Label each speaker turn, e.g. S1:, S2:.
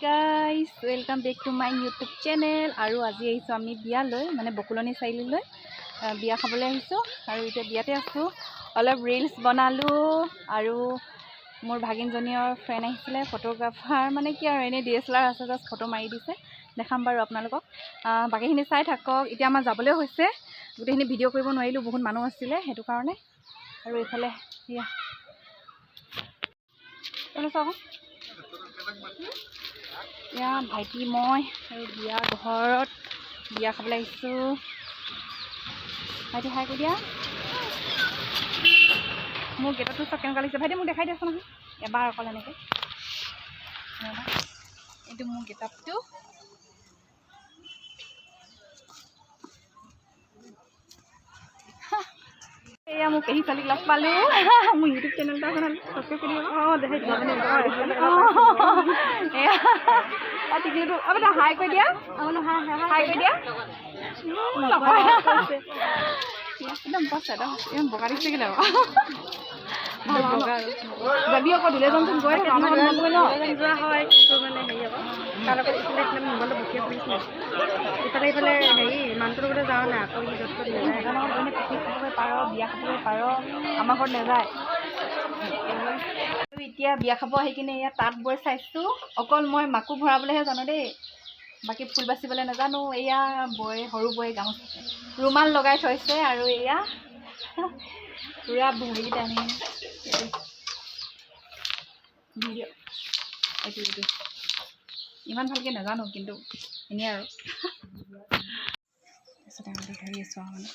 S1: guys, welcome back to my YouTube channel. আৰু আজি আহিছো আমি বিয়ালৈ মানে বকুলনি চাইলিলৈ বিয়া খাবলৈ আহিছো আৰু এতিয়া বিয়াতে আছো অলপ ৰিলস বনালো আৰু মোৰ ভাগিনজনীৰ ফ্ৰেন্ড আহিছিলে ফটোগ্ৰাফাৰ মানে কি আৰু এনে DSLR আছে জাস্ট ফটো মাৰি দিছে দেখাম বাৰু আপোনালোকক বাকিখিনি চাই থাকক এতিয়া আমাৰ যাবলৈ হৈছে গোটেইখিনি ভিডিঅ' কৰিব নোৱাৰিলো বহুত মানুহ আছিলে হেতু কাৰণে আৰু এইফালে ইয়া চলো চাও या भाइटी मैं बिया घर बिया खाबले भाइटी हाई कर दिया मोर गेटत सब केनेका लगे भाइटी मोक देखाई दियाचोन एबार अकल एनेके एटु मोर गेटअपटु या मोर पेही चली लग पालो मोर यूट्यूब चैनल ता बनाल सब्सक्राइब करियो देखाई दिया टिकलु अब ता हाई कर दिया हाई कर दिया एकदम बस है एकदम बगा दिसे गेला যাবি আকৌ দুলেজনচোন গৈ কাম নকৰি ন যোৱা হয় কিন্তু মানে হেৰি আকৌ তাৰ লগত ইফালে ইফালে মোবাইলটো বকিয়া ফুৰিছোঁ ইফালে ইফালে হেৰি মানুহটোৰ লগতে যাওঁ না আকৌ ই য'ত ত'ত নাযায় পিকনিক খাবলৈ পাৰ বিয়া খাবলৈ পাৰ আমাৰ ঘৰত নাযায় এতিয়া বিয়া খাব আহি কিনে ইয়াত তাঁত বৈ চাইছোঁ অকল মই মাকো ভৰাবলৈহে জানো দেই বাকী ফুল বাচিবলৈ নাজানো এয়া বৈ সৰু বৈ গামোচা ৰুমাল লগাই থৈছে আৰু এয়া পুৰা ভৰিকেইটা আনি ভিডিঅ' এইটো ইমান ভালকৈ নাজানো কিন্তু এনেই আৰু তাৰপিছত ধৰি আছোঁ মানে